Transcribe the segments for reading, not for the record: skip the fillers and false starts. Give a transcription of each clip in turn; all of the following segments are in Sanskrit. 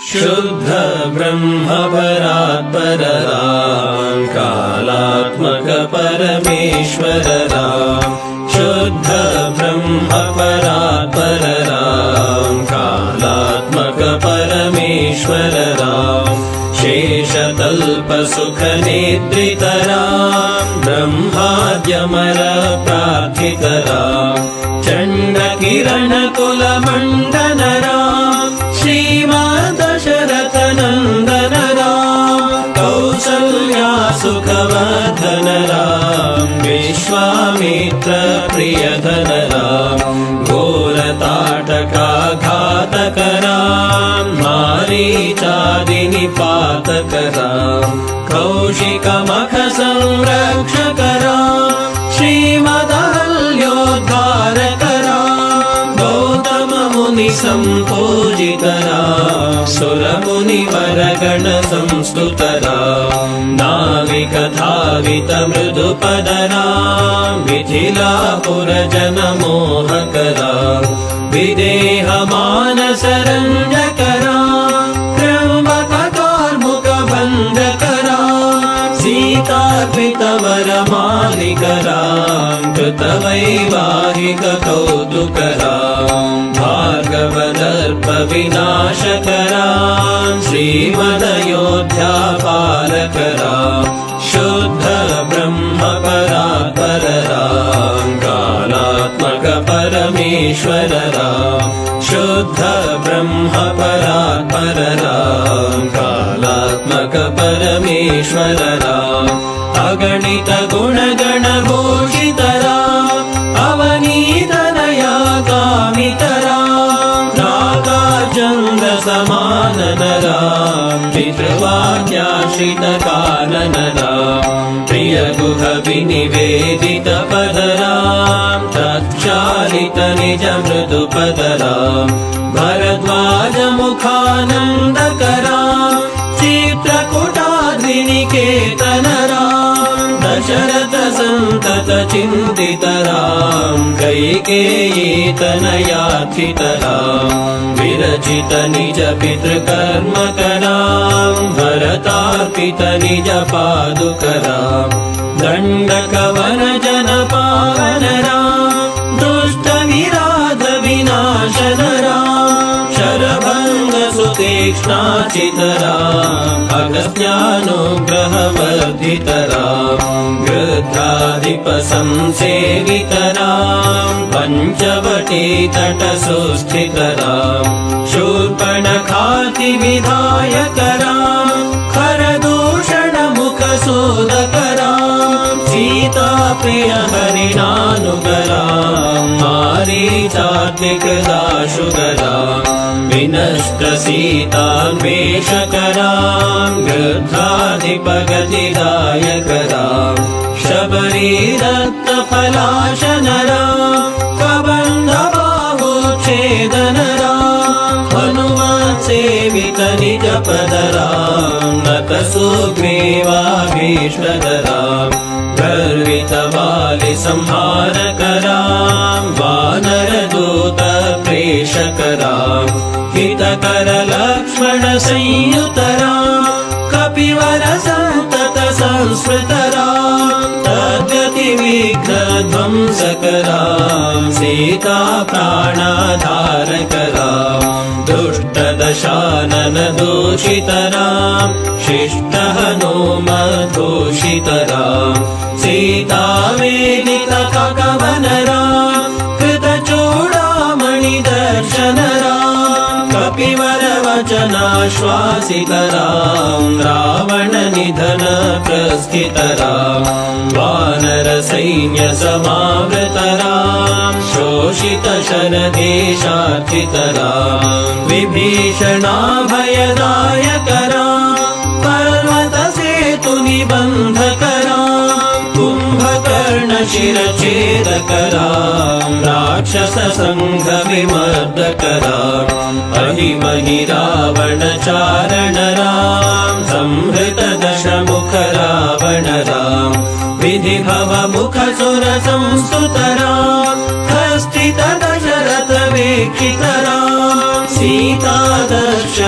शुद्ध ब्रह्म परात्पर राम कालात्मक परमेश्वर राम शुद्ध ब्रह्म परात्पर राम कालात्मक परमेश्वर राम शेषतल्प सुख निद्रित राम ब्रह्माद्यमर प्रार्थित राम चण्ड किरण कुल मंडन राम श्रीमद्दशरथ नंदन राम कौसल्या सुखवर्धन राम विश्वामित्र प्रियधन राम घोरताटका घातक राम मारीचादि निपातक राम कौशिक मख संरक्षक राम श्रीमदहल्योद्धारक राम गौतम मुनि संपूजित राम सुर मुनिवर गण संस्तुत राम नाविक धावित मृदुपद राम मिथिलापुर जन मोहक राम विदेह मानस रंजक राम त्र्यंबक कार्मुक भंजक राम सीतार्पित वर मालिक राम कृत वैवाहिक कौतुक राम भार्गव दर्प विनाशक राम श्रीमदयोध्या पालक राम शुद्ध ब्रह्म परात्पर राम कालात्मक परमेश्वर राम शुद्ध ब्रह्म परात्पर राम कालात्मक परमेश्वर राम अगणित गुणगण भूषित राम अवनीतनया कामित राम नागार्जुन समानन राम पितृवाक्याश्रित कानन राम प्रिय गुह विनिवेदित पद राम तत्क्षालित निज मृदु पद राम भरद्वाज मुखानंदक राम चित्रकूटाद्रिनिकेतन राम दशरथ संतत चिंतित राम कैकेयी तनयार्थित राम विरचित निज पितृकर्मक राम भरतार्पित निज पादुक राम दंडक वन जन पावन राम दुष्ट विराध विनाशन राम शरभंग सुतीक्ष्णाचित राम अगस्त्यानुग्रह वर्धित राम गृध्राधिप संसेवित राम पंचवटी तट सुस्थित राम शूर्पणखाति विधायक राम खरदूषण मुख सोदक राम सीता प्रिय हरिणानुग राम मारीचात्मिक दाशुग राम विनष्ट सीतान्वेषक राम गृध्राधिप गतिदायक राम शबरी दत्त फलाशन राम कबंध बाहुच्छेदन राम हनुमत सेवित निज पद राम नत सुग्रीवाभीष्टद राम गर्वित वालि संहारक राम वानर दूत प्रेषक राम हितकर लक्ष्मण संयुत राम कपिवर संतत संस्मृत राम तद्गति विघ्न ध्वंसक राम सीता प्राणाधारक राम दुष्ट दशानन दूषित राम शिष्ट हनुमद्भूषित राम सीता वेदित कवन राम कृत चूड़ामणि दर्शन राम कपिवर वचनाश्वासित राम रावण निधन प्रस्थित राम वानर सैन्य समावृत राम शोषित शरदेशार्थित राम विभीषणाभयदायक राम पर्वत सेतु निबंधक राम कुंभकर्ण शिरच्छेदक राम राक्षस संघ विमर्दक राम अहिमहि रावण चारण राम संहृत दशमुख रावण राम विधि भव मुख सुर संस्तुत राम हस्तित दशरथ वीक्षित राम सीता दर्शनमोदितराम्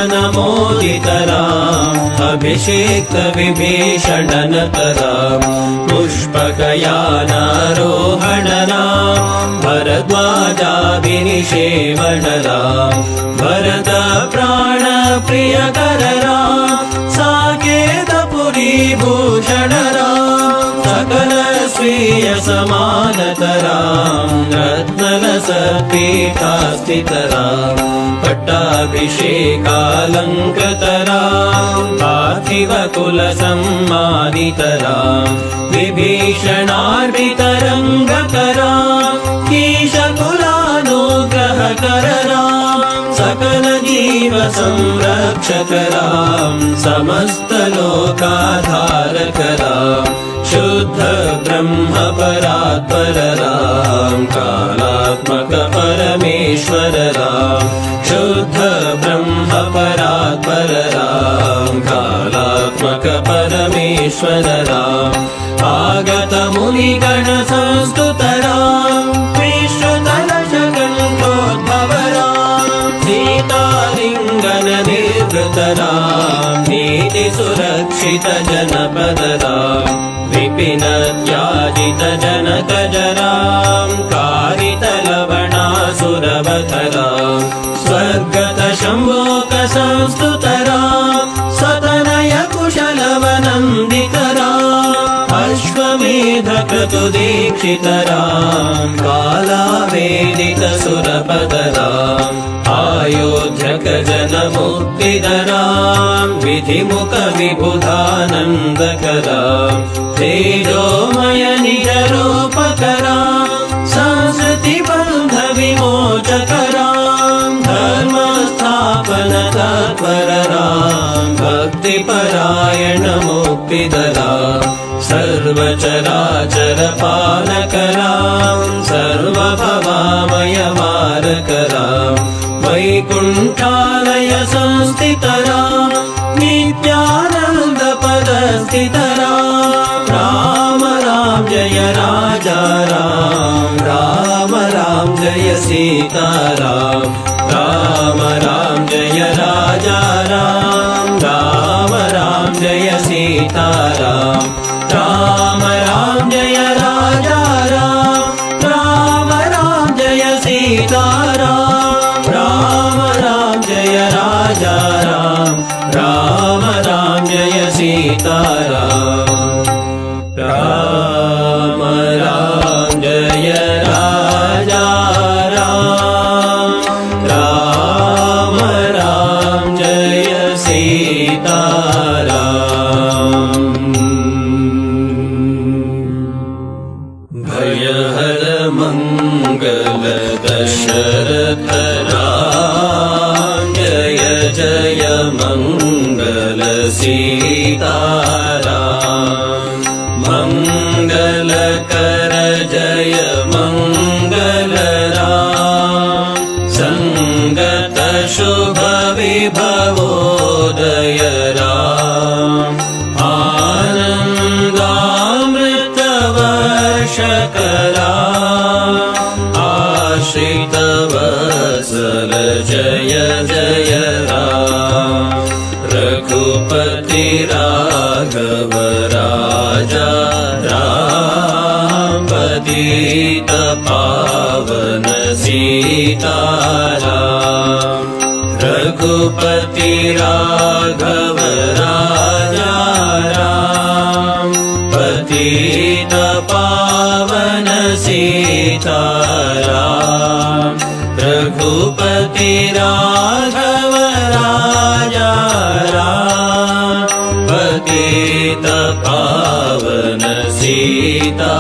अभिषेक्त विभीषणनतराम् पुष्पकयानारोहणराम् भरद्वाजाभिनिषेवणराम् भरत प्राणप्रियकरराम् साकेतपुरी भूषणराम् सकल स्वीय समानतराम् रत्नलसपीठास्थितराम् पट्टाभिषेकालङ्कृतराम् पार्थिवकुलसम्मानितराम् विभीषणार्पितरङ्गकराम् कीशकुलानुग्रहकरराम् सकल जीव संरक्षकराम् समस्तलोकाधारकराम् शुद्ध ब्रह्म परात्परराम् कालात्मक परमेश्वरराम् शुद्ध ब्रह्म परात्परराम् कालात्मक परमेश्वरराम् आगत मुनिगण संस्तुतराम् विश्वतलशकण्ठोद्भवराम् सीतालिङ्गन निर्वृतराम् नीति सुरक्षित जनपदराम् विपिन त्याजित जनकजराम् कारितलवणासुरवधराम् स्वर्गत शम्भोक संस्तुतराम् सतनय कुशलवनन्दितराम् अश्वमेध क्रतुदीक्षितराम् कालावेदित सुरपदराम् आयोध्यक जनमुक्तिदराम् विधिमुख विबुधानन्दकराम् तेजोमय निजरूपकराम् संस्कृतिबन्ध विमोचकराम् धर्मस्थापन तत्परराम् भक्तिपरायण मुक्तिदराम् सर्वचराचर पालकराम् सर्वभवामय मारकराम् वैकुण्ठालय संस्थितराम् नित्यानन्द पदस्थितराम् राम राम जय राजा राम राम राम जय सीताराम राम राम जय राजा राम राम राम जय सीताराम राम राम जय राजा राम राम राम जय सीताराम राम राम जय राजा राम राम राम जय सीताराम राम राम जय राजा राम राम राम जय सीताराम भयहर मंगल दशरथ राम जय जय मंगल सीताराम मंगल कर जय मंगल राम संगत शुभ विभवोदय राम आनन्दामृत वर्षकरा आश्रित वत्सल जय जय राम रघुपति राघव राजा राम पतित पावन सीताराम रघुपति राघव राजा राम पतित पावन सीताराम रघुपति राघव राजा राम पतित पावन सीता